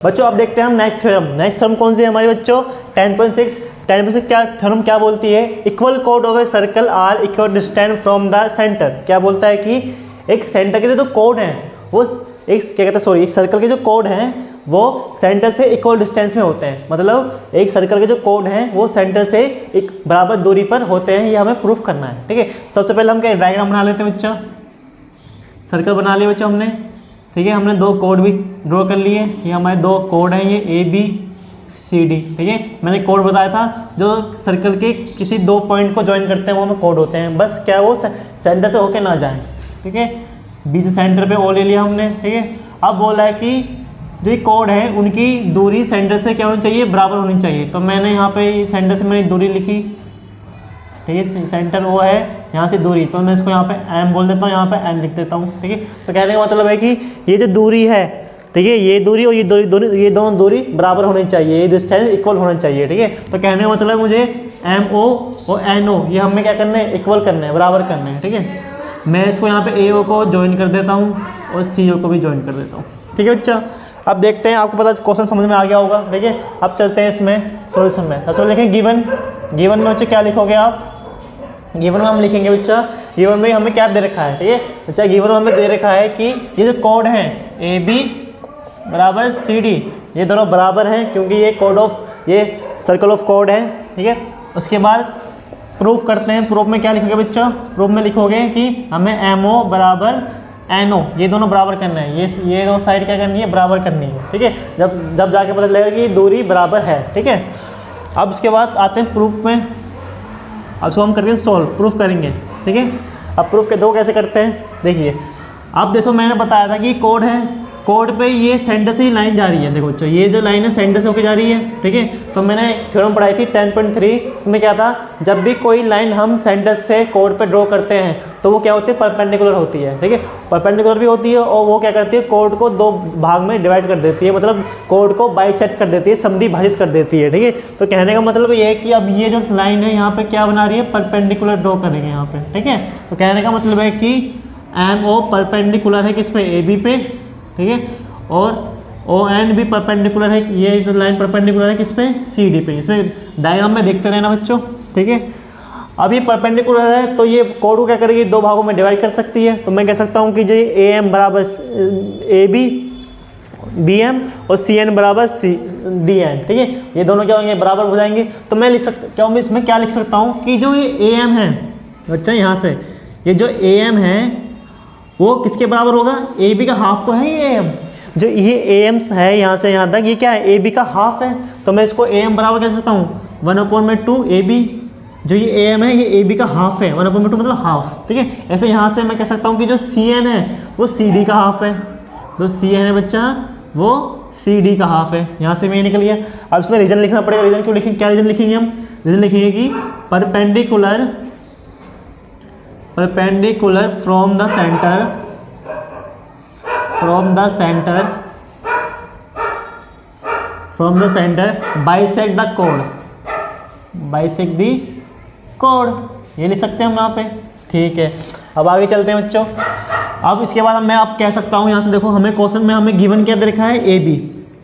बच्चों अब देखते हैं हम नेक्स्ट थ्योरम। नेक्स्ट थ्योरम कौन सी है हमारे बच्चों? 10.6 क्या थ्योरम क्या बोलती है? इक्वल कोड of a circle are equal distance from the centre. क्या बोलता है कि एक सेंटर के जो कोड हैं वो एक क्या कहते हैं सॉरी एक सर्कल के जो कोड हैं वो सेंटर से इक्वल डिस्टेंस में होते हैं। मतलब एक सर्कल के जो कोड हैं वो सेंटर से एक बराबर दूरी पर होते हैं, ये हमें प्रूफ करना है। ठीक है, सबसे पहले हम क्या डायग्राम बना लेते हैं बच्चा। सर्कल बना लिया बच्चों हमने। ठीक है, हमने दो कोड भी ड्रॉ कर लिए। ये हमारे दो कोड हैं, ये ABCD। ठीक है, मैंने कोड बताया था जो सर्कल के किसी दो पॉइंट को ज्वाइन करते हैं वो हमें कोड होते हैं। बस क्या वो सेंटर से होके ना जाएं। ठीक है, B से सेंटर पे O ले लिया हमने। ठीक है, अब बोला है कि जो कोड है उनकी दूरी सेंटर से क्या होनी चाहिए? बराबर होनी चाहिए। तो मैंने यहाँ पे सेंटर से मैंने दूरी लिखी। ठीक है, सेंटर वो है, यहाँ से दूरी, तो मैं इसको यहाँ पे M बोल देता हूँ, यहाँ पे N लिख देता हूँ। ठीक है, तो कहने का मतलब है कि ये जो दूरी है, ठीक है, ये दूरी और ये दोनों दूरी बराबर होनी चाहिए, ये डिस्टेंस इक्वल होना चाहिए। ठीक है, तो कहने का मतलब मुझे MO और NO ये हमें क्या करना है? इक्वल करना है, बराबर करना है। ठीक है, मैं इसको यहाँ पे AO को ज्वाइन कर देता हूँ और CO को भी ज्वाइन कर देता हूँ। ठीक है बच्चा, अब देखते हैं, आपको पता क्वेश्चन समझ में आ गया होगा। ठीक है, अब चलते हैं इसमें सॉल्यूशन में। सबसे लिखें गिवन में बच्चे क्या लिखोगे आप? गिवन में हम लिखेंगे बच्चा, गिवन में हमें क्या दे रखा है? ठीक है बच्चा, गिवन में हमें दे रखा है कि ये जो कोड है AB बराबर CD, ये दोनों बराबर हैं क्योंकि ये कोड ऑफ ये सर्कल ऑफ कोड है। ठीक है, उसके बाद प्रूफ करते हैं। प्रूफ में क्या लिखोगे बच्चा? प्रूफ में लिखोगे कि हमें MO बराबर NO ये दोनों बराबर करना है, ये दो साइड क्या करनी है? बराबर करनी है। ठीक है, जब जाके पता लगेगा कि दूरी बराबर है। ठीक है, अब उसके बाद आते हैं प्रूफ में। अब इसको हम करके सॉल्व प्रूफ करेंगे। ठीक है, अब प्रूफ के दो कैसे करते हैं देखिए। अब देखो मैंने बताया था कि कोड है, कोड पे ये सेंटर से ही लाइन जा रही है। देखो बच्चों, ये जो लाइन है सेंटर से होकर जा रही है। ठीक है, तो मैंने थ्योरम पढ़ाई थी 10.3, उसमें क्या था? जब भी कोई लाइन हम सेंटर से कोड पे ड्रॉ करते हैं तो वो क्या होती है? परपेंडिकुलर होती है। ठीक है, परपेंडिकुलर भी होती है और वो क्या करती है? कोड को दो भाग में डिवाइड कर देती है, मतलब कोड को बाइसेक्ट कर देती है, समद्वि भाजित कर देती है। ठीक है, तो कहने का मतलब ये है कि अब ये जो लाइन है यहाँ पे क्या बना रही है? परपेंडिकुलर ड्रॉ करेंगे यहाँ पे। ठीक है, तो कहने का मतलब है कि MO परपेंडिकुलर है किस पे? AB पे। ठीक है, और ON भी परपेंडिकुलर है, ये जो लाइन परपेंडिकुलर है किस पे? CD पे। इसमें डायग्राम में देखते रहना बच्चों। ठीक है, अब ये परपेंडिकुलर है तो ये कोड को क्या करेगी? दो भागों में डिवाइड कर सकती है। तो मैं कह सकता हूँ कि जो AM बराबर AB BM और CN बराबर DN। ठीक है, ये दोनों क्या होंगे? बराबर हो जाएंगे। तो मैं लिख सकता क्या, मैं इसमें क्या लिख सकता हूँ कि जो ये AM है बच्चा, यहाँ से ये जो AM है वो किसके बराबर होगा? AB का हाफ तो है ये AM, जो ये AM है यहाँ से यहाँ तक, ये क्या है? AB का हाफ है। तो मैं इसको AM बराबर कह सकता हूँ 1/2 AB। जो ये AM है ये AB का हाफ है, 1/2 मतलब हाफ। ठीक है, ऐसे यहाँ से मैं कह सकता हूँ कि जो CN है वो CD का हाफ है, जो CN है बच्चा वो CD का हाफ है। यहाँ से मैं निकल गया। अब इसमें रीजन लिखना पड़ेगा। रीजन क्यों लिखेंगे? क्या रीजन लिखेंगे हम? रीजन लिखेंगे कि perpendicular from the centre bisect the code, ये लिख सकते हैं हम यहाँ पे। ठीक है, अब आगे चलते हैं बच्चों। अब इसके बाद मैं आप कह सकता हूँ यहाँ से, देखो हमें क्वेश्चन में हमें गिवन क्या दे रखा है?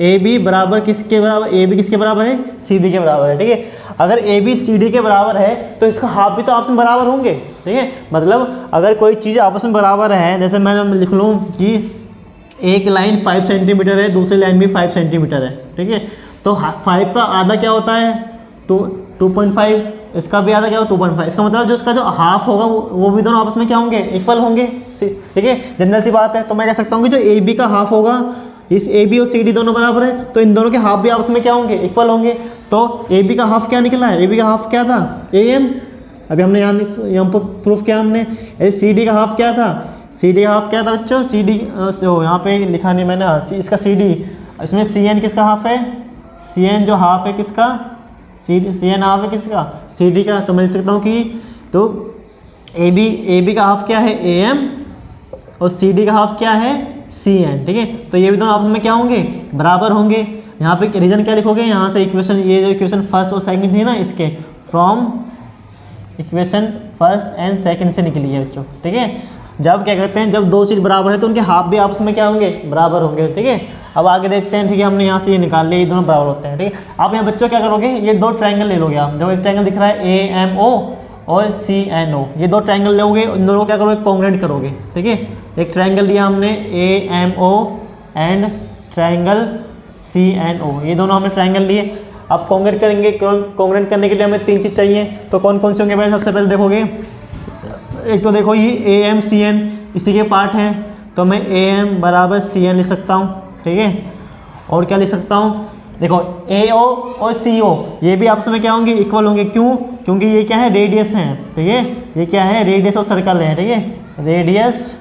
AB बराबर किसके बराबर? AB किसके बराबर है? CD के बराबर है। ठीक है, अगर AB CD के बराबर है तो इसका हाफ भी तो आपस में बराबर होंगे। ठीक है, मतलब अगर कोई चीज़ आपस में बराबर है, जैसे मैं लिख लूँ कि एक लाइन 5 सेंटीमीटर है, दूसरी लाइन भी 5 सेंटीमीटर है। ठीक है, तो 5 का आधा क्या होता है? 2.5, इसका भी आधा क्या होगा? 2.5। इसका मतलब जो इसका जो हाफ होगा वो भी दोनों आपस में क्या होंगे? इक्वल होंगे। ठीक है, जनरल सी बात है। तो मैं कह सकता हूँ कि जो AB का हाफ होगा, इस AB और CD दोनों बराबर है तो इन दोनों के हाफ भी आपस में क्या होंगे? इक्वल होंगे। तो AB का हाफ क्या निकला है? AB का हाफ क्या था? AM। अभी हमने यहाँ पर प्रूफ किया हमने। CD का हाफ क्या था? CD का हाफ क्या था बच्चों? CD यहाँ पे लिखा नहीं मैंने। हाँ, इसका CD, इसमें CN किसका हाफ है? CN जो हाफ है किसका? CN हाफ है किसका? CD का। तो मैं लिख सकता हूँ कि तो AB का हाफ क्या है? AM और CD का हाफ क्या है? CN। ठीक है, तो ये भी दोनों आपस में क्या होंगे? बराबर होंगे। यहाँ पे रीजन क्या लिखोगे? यहाँ से इक्वेशन, ये जो इक्वेशन फर्स्ट और सेकंड थी ना, इसके from equation first and second से निकली है बच्चों। ठीक है, जब क्या कहते हैं, जब दो चीज़ बराबर है तो उनके हाफ भी आपस में क्या होंगे, बराबर होंगे। ठीक है, अब आगे देखते हैं। ठीक है, हमने यहाँ से ये निकाल लिया, ये दोनों बराबर होते हैं। ठीक है, आप यहाँ बच्चों क्या करोगे, ये दो ट्रायंगल ले लोगे आप। देखो एक ट्रायंगल दिख रहा है AMO और CNO, ये दो ट्रायंगल लोगे, इन दोनों को क्या करोगे, कॉन्ग्रुएंट करोगे। ठीक है, एक ट्रायंगल लिया हमने AMO एंड ट्रायंगल CNO, ये दोनों हमने ट्रायंगल लिए। अब कॉन्ग्रुएंट करेंगे, कॉन्ग्रुएंट करने के लिए हमें 3 चीज़ चाहिए। तो कौन कौन से होंगे भाई, सबसे पहले देखोगे, एक तो देखो ये AM-CN इसी के पार्ट हैं, तो मैं AM बराबर CN लिख सकता हूँ। ठीक है, और क्या लिख सकता हूँ, देखो AO और CO ये भी आपस में क्या होंगे, इक्वल होंगे। क्यों, क्योंकि ये क्या है, रेडियस हैं। ठीक है, ये क्या है, रेडियस ऑफ सर्कल है। ठीक है, रेडियस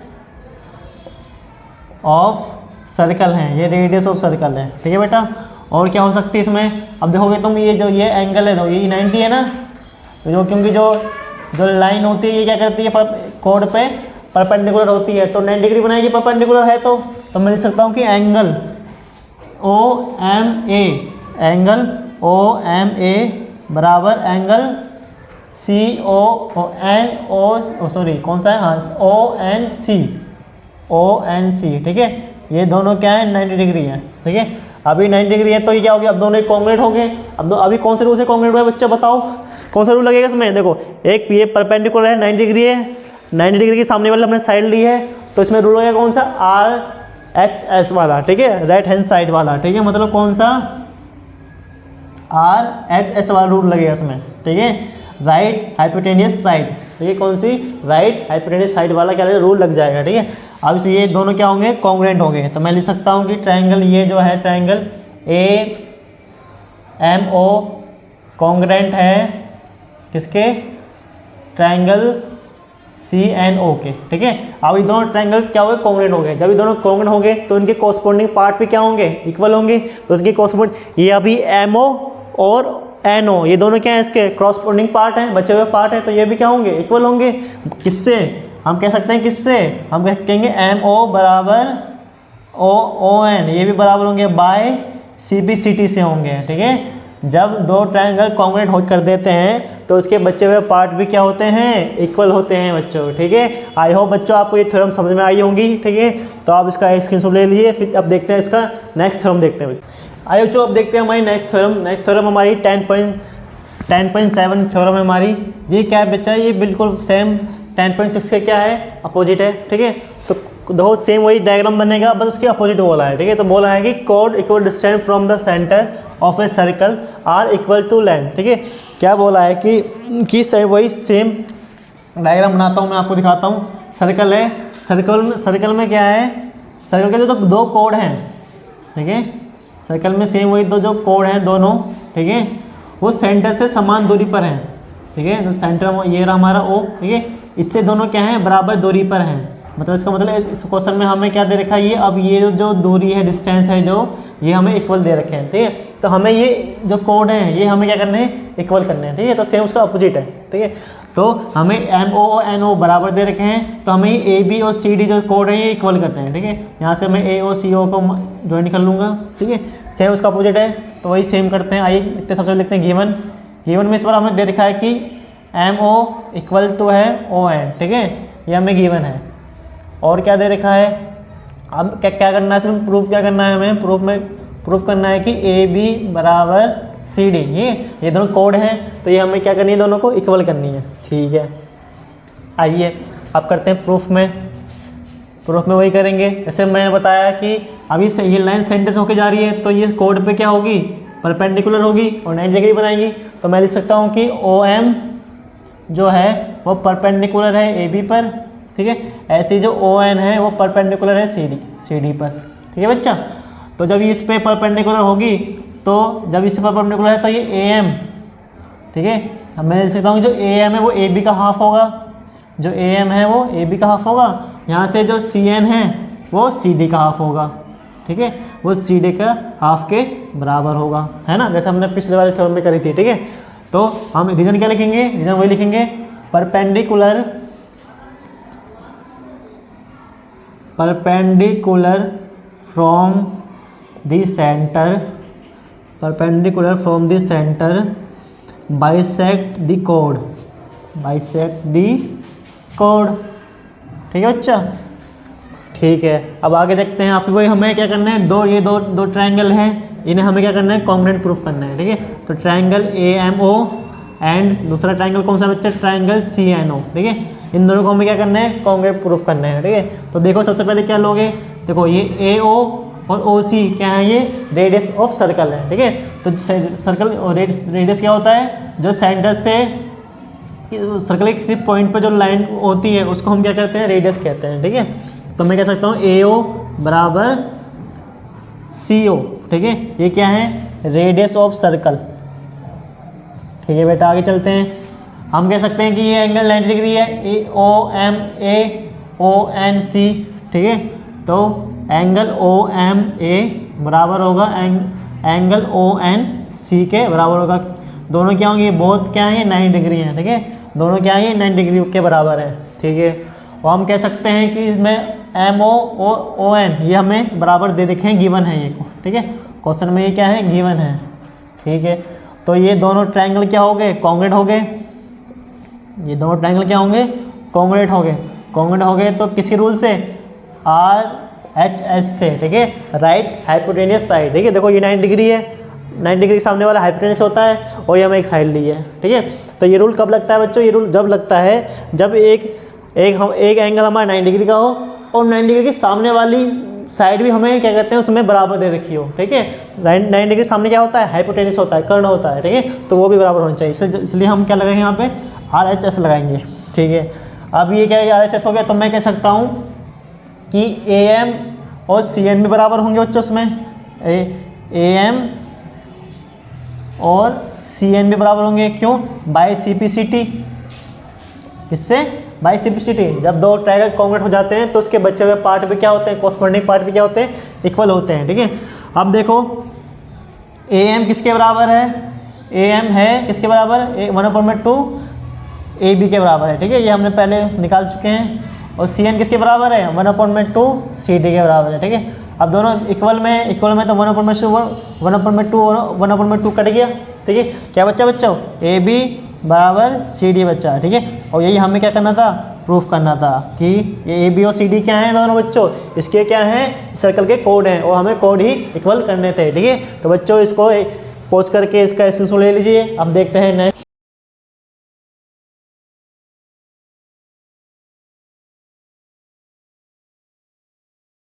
ऑफ सर्कल हैं, ये रेडियस ऑफ सर्कल है। ठीक है बेटा, और क्या हो सकती है इसमें, अब देखोगे तुम, ये जो ये एंगल है, तो ये 90 है ना, जो क्योंकि जो लाइन होती है ये क्या करती है, कोड पे परपेंडिकुलर होती है, तो 90 डिग्री बनाएगी, परपेंडिकुलर है तो मैं लिख सकता हूँ कि एंगल OMA, एंगल OMA बराबर एंगल कौन सा है, हाँ ONC। ठीक है, ये दोनों क्या है, 90 डिग्री है। ठीक है, अभी 90 डिग्री है तो ये क्या हो गया, अब दोनों कॉन्ग्रुएंट हो गए। अब अभी कौन से रूल से कॉन्ग्रुएंट हुआ है बच्चा, बताओ कौन सा रूल लगेगा इसमें। देखो एक ये परपेंडिकुलर है, 90 डिग्री है, 90 डिग्री के सामने वाले हमने साइड ली है, तो इसमें रूल लगेगा कौन सा, RHS वाला। ठीक है, राइट हैंड साइड वाला। ठीक है, मतलब कौन सा, RHS वाला रूल लगेगा इसमें। ठीक है, राइट हाइपोटेनियस साइड। ठीक है, कौन सी, राइट हाइपोटेनियस साइड वाला क्या रूल लग जाएगा। ठीक है, अब इसे ये दोनों क्या होंगे, कॉन्ग्रुएंट होंगे। तो मैं लिख सकता हूँ कि ट्रायंगल ये जो है ट्रायंगल AMO कॉन्ग्रुएंट है किसके, ट्रायंगल CNO के। ठीक है, अब ये दोनों ट्रायंगल क्या हो गए, कॉन्ग्रुएंट हो गए। जब ये दोनों कॉन्ग्रुएंट होंगे तो इनके कॉरस्पॉन्डिंग पार्ट भी क्या होंगे, इक्वल होंगे। तो इसके कॉरस्पॉन्डिंग, ये अभी MO और NO ये दोनों क्या है, इसके कॉरस्पॉन्डिंग पार्ट हैं, बचे हुए पार्ट है, तो ये भी क्या होंगे, इक्वल होंगे। किससे, हम कह सकते हैं किससे, हम कहेंगे MO बराबर ON, ये भी बराबर होंगे बाय CBCT से होंगे। ठीक है, जब दो ट्रायंगल कॉन्ग्रुएंट हो कर देते हैं तो उसके बचे हुए पार्ट भी क्या होते हैं, इक्वल होते हैं बच्चों। ठीक है, आई होप बच्चों आपको ये थ्योरम समझ में आई होंगी। ठीक है, तो आप इसका स्क्रीनशॉट ले लीजिए। फिर अब देखते हैं इसका नेक्स्ट थ्योरम देखते हैं। आइए बच्चों, अब देखते हैं हमारी नेक्स्ट थ्योरम हमारी 10.7 थ्योरम है हमारी। ये क्या है बच्चा, ये बिल्कुल सेम 10.6 के क्या है, अपोजिट है। ठीक है, तो देखो सेम वही डायग्राम बनेगा, बस उसके अपोजिट बोला है। ठीक है, तो बोला है कि कोड equal distance from the centre of a circle are equal to length. ठीक है, क्या बोला है कि वही सेम डायग्राम बनाता हूँ, मैं आपको दिखाता हूँ। सर्कल है, सर्कल में क्या है, सर्कल के जो दो कोड हैं। ठीक है, सर्कल में सेम वही दो जो कोड हैं दोनों। ठीक है, वो सेंटर से समान दूरी पर हैं। ठीक है, तो सेंटर ये रहा हमारा O। ठीक है, इससे दोनों क्या हैं, बराबर दूरी पर हैं। मतलब इसका मतलब इस क्वेश्चन में हमें क्या दे रखा है, ये अब ये जो दूरी है, डिस्टेंस है जो, ये हमें इक्वल दे रखे हैं। ठीक है, तो हमें ये जो कोड हैं ये हमें क्या करने हैं, इक्वल करने हैं। ठीक है, तो सेम उसका अपोजिट है। ठीक है, तो हमें MO और NO बराबर दे रखे हैं, तो हमें AB और CD जो कोड है ये इक्वल करते हैं। ठीक है, यहाँ से मैं AO CO को ज्वाइन कर लूँगा। ठीक है, सेम उसका अपोजिट है, तो वही सेम करते हैं। आइए लिखते, सबसे लिखते हैं गिवन में इस बार हमें दे रखा है कि MO इक्वल टू है ON। ठीक है, ये हमें गिवन है। और क्या दे रखा है, अब क्या करना है इसमें, प्रूफ क्या करना है हमें, प्रूफ करना है कि AB बराबर CD। ये दोनों कोड हैं, तो ये हमें क्या करनी है, दोनों को इक्वल करनी है। ठीक है, आइए अब करते हैं प्रूफ में वही करेंगे जैसे मैंने बताया कि अभी से ये लाइन सेंटर से होकर जा रही है, तो ये कोड पे क्या होगी, परपेंडिकुलर होगी और 90 डिग्री बनाएंगी। तो मैं लिख सकता हूँ कि OM जो है वो परपेंडिकुलर है AB पर। ठीक है, ऐसी जो ON है वो परपेंडिकुलर है CD पर। ठीक है बच्चा, तो जब इस पे परपेंडिकुलर होगी, तो जब इस पे परपेंडिकुलर है तो ये AM। ठीक है, अब मैं लिख सकता हूँ जो AM है वो AB का हाफ होगा, जो AM है वो AB का हाफ होगा। यहाँ से जो CN है वो CD का हाफ होगा। ठीक है, वो CD का हाफ के बराबर होगा, है ना, जैसे हमने पिछले वाले थ्योरम में करी थी। ठीक है, तो हम रीजन क्या लिखेंगे, रीजन वही लिखेंगे, perpendicular from the centre bisect the code. ठीक है बच्चा, ठीक है। अब आगे देखते हैं, आप वही हमें क्या करना है, ये दो ट्रायंगल हैं, इन्हें हमें क्या करना है, कॉन्ग्रुएंट प्रूफ करना है, ठीक है। तो ट्रायंगल AMO एंड दूसरा ट्रायंगल कौन सा बच्चा, ट्रायंगल CNO, ठीक है। इन दोनों को हमें क्या करना है, कॉन्ग्रुएंट प्रूफ करना है, ठीक है। तो देखो सबसे पहले क्या लोगे, देखो ये AO और OC क्या है, ये रेडियस ऑफ सर्कल है, ठीक है। तो सर्कल और रेडियस क्या होता है, जो सेंटर से सर्कल के किसी पॉइंट पर जो लाइन होती है उसको हम क्या कहते हैं, रेडियस कहते हैं, ठीक है। तो मैं कह सकता हूँ AO बराबर CO, ठीक है। ये क्या है, रेडियस ऑफ सर्कल, ठीक है बेटा। आगे चलते हैं, हम कह सकते हैं कि ये एंगल 90 डिग्री है, OMAONC, ठीक है। तो एंगल OMA बराबर होगा एंगल ONC के बराबर होगा। दोनों क्या होंगे, बहुत क्या है, 90 डिग्री हैं, ठीक है। दोनों क्या है, 90 डिग्री के बराबर है, ठीक है। और हम कह सकते हैं कि इसमें MO और ON ये हमें बराबर दे रखे हैं, गिवन है ये, ठीक है। क्वेश्चन में ये क्या है, गिवन है, ठीक है। तो ये दोनों ट्रायंगल क्या हो गए, कॉन्ग्रुएंट हो गए। ये दोनों ट्रायंगल क्या होंगे, कॉन्ग्रुएंट हो गए। कॉन्ग्रुएंट हो गए तो किसी रूल से, RHS से, ठीक है, राइट हाइपोटेनियस साइड, ठीक है। देखो ये 90 डिग्री है, 90 डिग्री सामने वाला हाइपोटेनियस होता है और ये हमें एक साइड ली है, ठीक है। तो ये रूल कब लगता है बच्चों, ये रूल जब लगता है जब एक एंगल हमारा 90 डिग्री का हो और 90 डिग्री की सामने वाली साइड भी हमें क्या कहते हैं, उसमें बराबर दे रखी हो, ठीक है। 90 डिग्री सामने क्या होता है, हाइपोटेनियस होता है, कर्ण होता है, ठीक है। तो वो भी बराबर होना चाहिए, इसलिए हम क्या लगाएंगे, यहाँ पे RHS लगाएंगे, ठीक है। अब ये क्या है, RHS हो गया, तो मैं कह सकता हूँ कि AM और CN भी बराबर होंगे बच्चों, उसमें AM और CN भी बराबर होंगे, क्यों, बाय CPCT। इससे बाय CPCT, जब दो ट्रायंगल कॉन्ग्रुएंट हो जाते हैं तो उसके बचे हुए पार्ट भी क्या होते हैं, कॉरस्पॉन्डिंग पार्ट भी क्या होते हैं, इक्वल होते हैं, ठीक है। अब देखो AM किसके बराबर है, AM है किसके बराबर, 1/2 AB के बराबर है, ठीक है। ये हमने पहले निकाल चुके हैं। और CN किसके बराबर है, 1/2 CD के बराबर है, ठीक है। अब दोनों इक्वल में तो 1/2 कट गया, ठीक है। क्या बच्चा बच्चों, AB बराबर CD बच्चा, ठीक है। और यही हमें क्या करना था, प्रूफ करना था कि ये AB और CD क्या हैं दोनों बच्चों, इसके क्या हैं, सर्कल के कोड हैं और हमें कोड ही इक्वल करने थे, ठीक है। तो बच्चों इसको पॉज करके इसका स्क्रीनशॉट ले लीजिए। अब देखते हैं नेक्स्ट।